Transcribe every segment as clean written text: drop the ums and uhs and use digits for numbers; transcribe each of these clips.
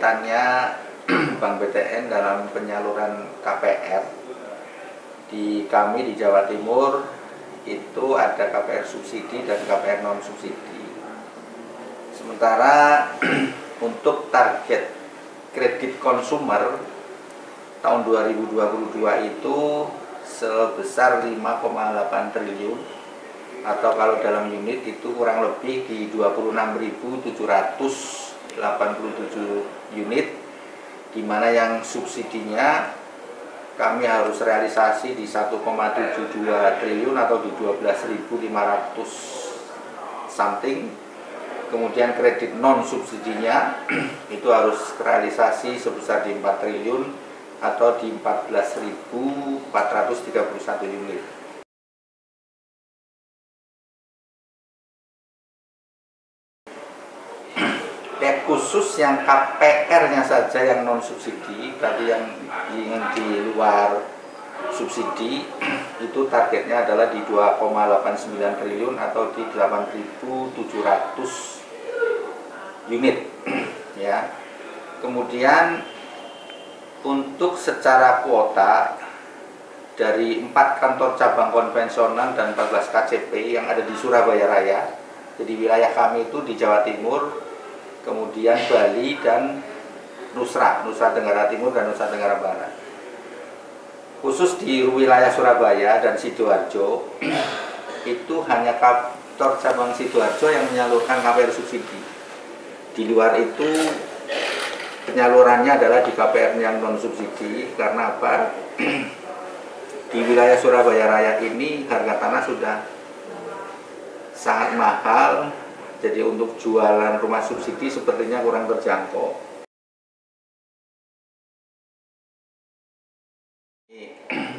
kaitannya Bank BTN dalam penyaluran KPR di kami di Jawa Timur itu ada KPR subsidi dan KPR non subsidi. Sementara untuk target kredit konsumer tahun 2022 itu sebesar 5,8 triliun atau kalau dalam unit itu kurang lebih di 26.787 unit, di mana yang subsidinya kami harus realisasi di 1,72 triliun atau di 12.500 something. Kemudian kredit non subsidinya itu harus realisasi sebesar di 4 triliun atau di 14.431 unit. Khusus yang KPR-nya saja yang non subsidi, berarti yang di luar subsidi itu targetnya adalah di 2,89 triliun atau di 8.700 unit ya. Kemudian untuk secara kuota dari 4 kantor cabang konvensional dan 14 KCP yang ada di Surabaya Raya, jadi wilayah kami itu di Jawa Timur, kemudian Bali dan Nusa Tenggara Timur dan Nusa Tenggara Barat. Khusus di wilayah Surabaya dan Sidoarjo itu hanya kantor cabang Sidoarjo yang menyalurkan KPR subsidi. Di luar itu penyalurannya adalah di KPR yang non subsidi. Karena apa? Di wilayah Surabaya Raya ini harga tanah sudah sangat mahal. Jadi untuk jualan rumah subsidi sepertinya kurang terjangkau.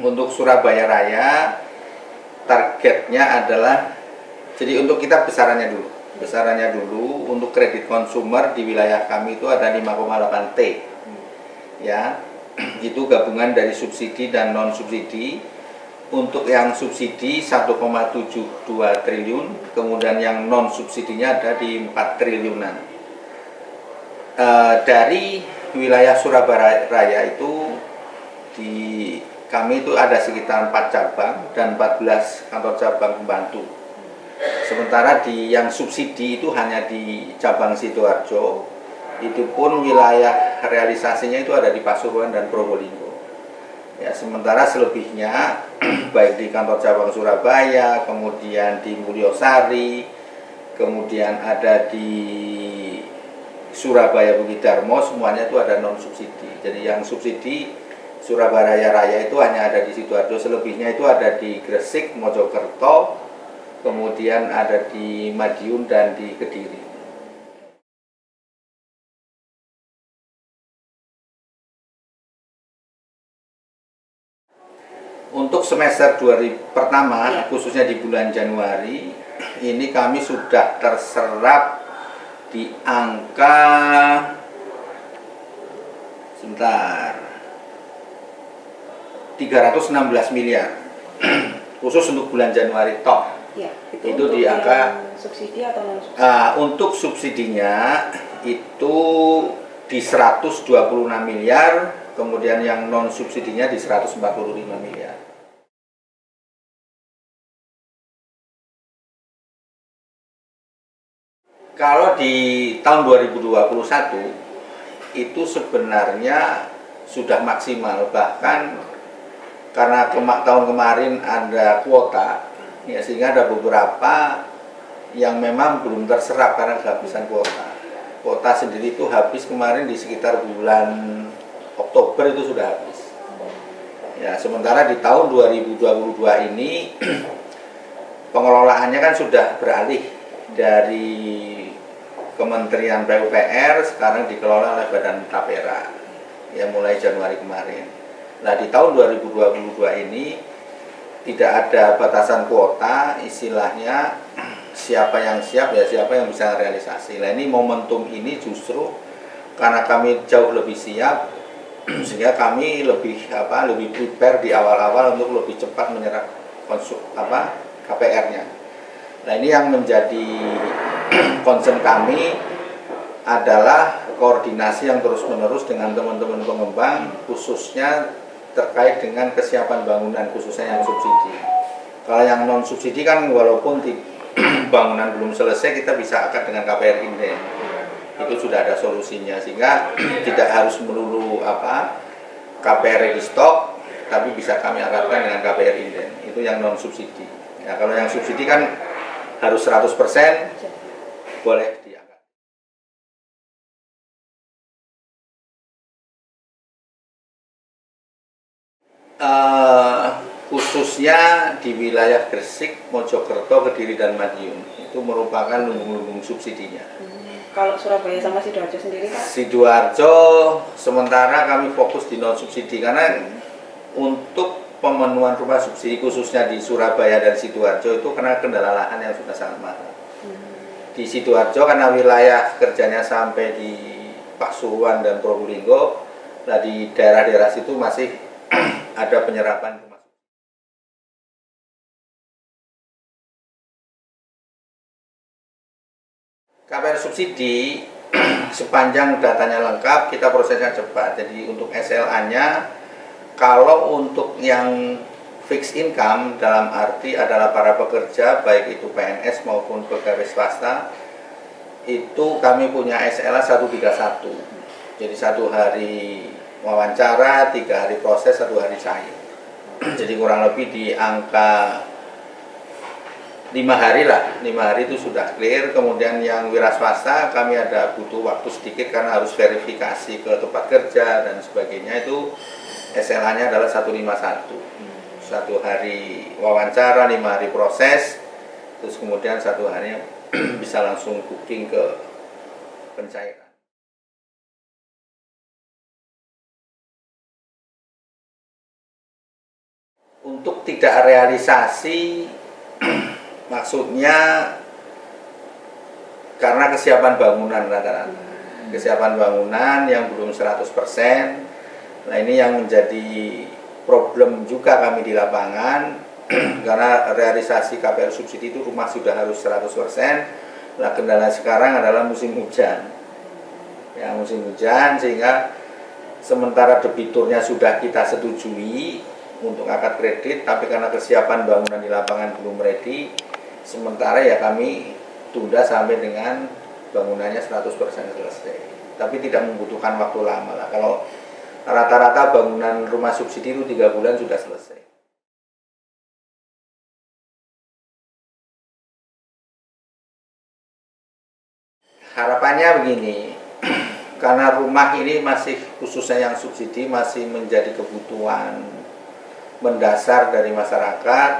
Untuk Surabaya Raya targetnya adalah, jadi untuk kita besarannya dulu untuk kredit konsumer di wilayah kami itu ada 5,8 T ya, itu gabungan dari subsidi dan non subsidi. Untuk yang subsidi 1,72 triliun, kemudian yang non subsidinya ada di 4 triliunan. Dari wilayah Surabaya Raya itu di kami itu ada sekitar 4 cabang dan 14 kantor cabang pembantu. Sementara di yang subsidi itu hanya di cabang Sidoarjo, itu pun wilayah realisasinya itu ada di Pasuruan dan Probolinggo. Ya, sementara selebihnya baik di kantor cabang Surabaya, kemudian di Mulyosari, kemudian ada di Surabaya Bukit Darmo, semuanya itu ada non subsidi. Jadi yang subsidi Surabaya Raya itu hanya ada di Sidoarjo, selebihnya itu ada di Gresik, Mojokerto, kemudian ada di Madiun dan di Kediri. Untuk semester 2000 pertama, khususnya di bulan Januari, ini kami sudah terserap di angka 316 miliar. Khusus untuk bulan Januari toh. Ya, itu di angka subsidi atau non subsidi? Untuk subsidinya itu di 126 miliar, kemudian yang non subsidinya di 145 miliar. Kalau di tahun 2021 itu sebenarnya sudah maksimal, bahkan karena tahun kemarin ada kuota ya, sehingga ada beberapa yang memang belum terserap karena kehabisan kuota. Kuota sendiri itu habis kemarin di sekitar bulan Oktober itu sudah habis. Ya, sementara di tahun 2022 ini pengelolaannya kan sudah beralih dari Kementerian PUPR, sekarang dikelola oleh Badan Tapera ya, mulai Januari kemarin. Nah, di tahun 2022 ini tidak ada batasan kuota, istilahnya siapa yang siap ya siapa yang bisa realisasi. Nah, ini momentum ini justru karena kami jauh lebih siap, sehingga kami lebih prepare di awal-awal untuk lebih cepat menyerap KPR-nya. Nah, ini yang menjadi concern kami adalah koordinasi yang terus-menerus dengan teman-teman pengembang, khususnya terkait dengan kesiapan bangunan, khususnya yang subsidi. Kalau yang non subsidi kan walaupun bangunan belum selesai, kita bisa akad dengan KPR Inden. Itu sudah ada solusinya, sehingga tidak harus melulu KPR di stok, tapi bisa kami akadkan dengan KPR Inden. Itu yang non subsidi. Ya, kalau yang subsidi kan harus 100%, boleh diangkat. Khususnya di wilayah Gresik, Mojokerto, Kediri, dan Madiun, itu merupakan lumbung-lumbung subsidinya. Kalau Surabaya sama Sidoarjo sendiri, Pak? Sidoarjo sementara kami fokus di non subsidi, karena untuk pemenuhan rumah subsidi khususnya di Surabaya dan Sidoarjo itu karena kendala lahan yang sudah sangat mahal. Di Sidoarjo karena wilayah kerjanya sampai di Pasuruan dan Probolinggo, nah di daerah-daerah situ masih ada penyerapan rumah. KPR subsidi sepanjang datanya lengkap, kita prosesnya cepat. Jadi untuk SLA-nya, kalau untuk yang fixed income dalam arti adalah para pekerja, baik itu PNS maupun pegawai swasta, itu kami punya SLA 131. Jadi 1 hari wawancara, 3 hari proses, 1 hari cair. Jadi kurang lebih di angka 5 hari lah, 5 hari itu sudah clear. Kemudian yang wira swasta kami ada butuh waktu sedikit karena harus verifikasi ke tempat kerja dan sebagainya. Itu SLA-nya adalah 151, 1 hari wawancara, 5 hari proses, terus kemudian 1 hari bisa langsung booking ke pencairan. Untuk tidak realisasi maksudnya karena kesiapan bangunan rata-rata. Kesiapan bangunan yang belum 100%. Nah, ini yang menjadi problem juga kami di lapangan karena realisasi KPR subsidi itu rumah sudah harus 100%. Nah, kendala sekarang adalah musim hujan. Ya, musim hujan sehingga sementara debiturnya sudah kita setujui untuk akad kredit, tapi karena kesiapan bangunan di lapangan belum ready, sementara ya kami tunda sampai dengan bangunannya 100% selesai. Tapi tidak membutuhkan waktu lama lah. Kalau rata-rata bangunan rumah subsidi itu 3 bulan sudah selesai. Harapannya begini, karena rumah ini masih khususnya yang subsidi masih menjadi kebutuhan mendasar dari masyarakat.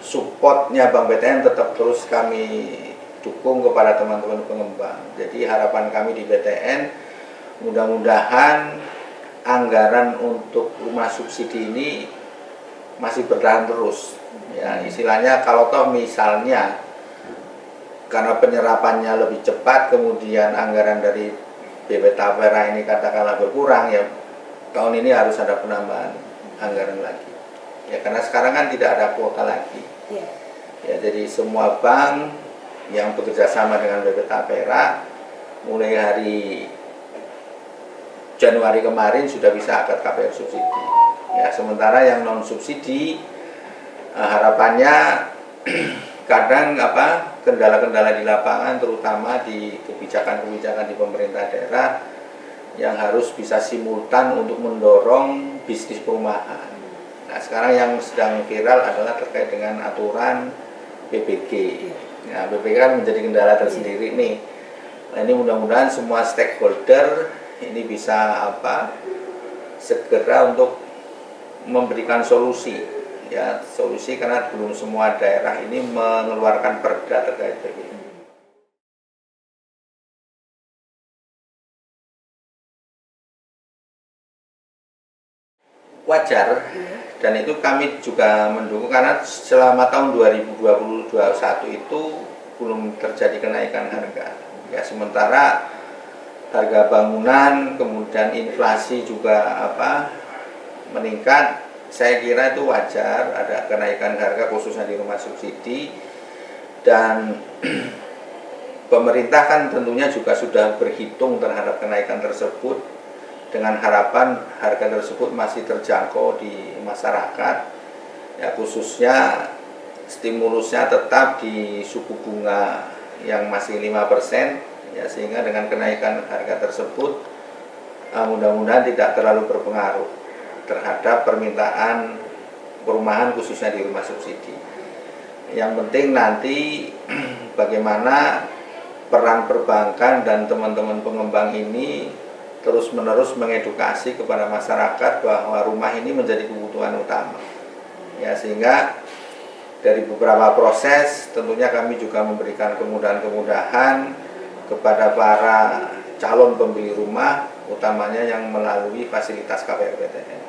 Supportnya Bank BTN tetap terus kami dukung kepada teman-teman pengembang. Jadi harapan kami di BTN mudah-mudahan anggaran untuk rumah subsidi ini masih bertahan terus. Ya, istilahnya kalau toh misalnya karena penyerapannya lebih cepat, kemudian anggaran dari BP Tapera ini katakanlah berkurang, ya tahun ini harus ada penambahan anggaran lagi. Ya, karena sekarang kan tidak ada kuota lagi. Ya, jadi semua bank yang bekerja sama dengan BP Tapera mulai hari Januari kemarin sudah bisa akad KPR subsidi. Ya, sementara yang non subsidi harapannya kadang kendala-kendala di lapangan, terutama di kebijakan-kebijakan di pemerintah daerah yang harus bisa simultan untuk mendorong bisnis perumahan. Nah, sekarang yang sedang viral adalah terkait dengan aturan PBG. Nah, PBG kan menjadi kendala tersendiri nih. Nah, ini mudah-mudahan semua stakeholder ini bisa segera untuk memberikan solusi. Ya, solusi karena belum semua daerah ini mengeluarkan perda terkait PBG. Wajar, dan itu kami juga mendukung karena selama tahun 2021 itu belum terjadi kenaikan harga. Ya, sementara harga bangunan kemudian inflasi juga meningkat, saya kira itu wajar ada kenaikan harga khususnya di rumah subsidi. Dan pemerintah kan tentunya juga sudah berhitung terhadap kenaikan tersebut dengan harapan harga tersebut masih terjangkau di masyarakat, ya khususnya stimulusnya tetap di suku bunga yang masih 5%, ya sehingga dengan kenaikan harga tersebut mudah-mudahan tidak terlalu berpengaruh terhadap permintaan perumahan khususnya di rumah subsidi. Yang penting nanti bagaimana peran perbankan dan teman-teman pengembang ini terus-menerus mengedukasi kepada masyarakat bahwa rumah ini menjadi kebutuhan utama. Ya, sehingga dari beberapa proses tentunya kami juga memberikan kemudahan-kemudahan kepada para calon pembeli rumah, utamanya yang melalui fasilitas KPR PTN.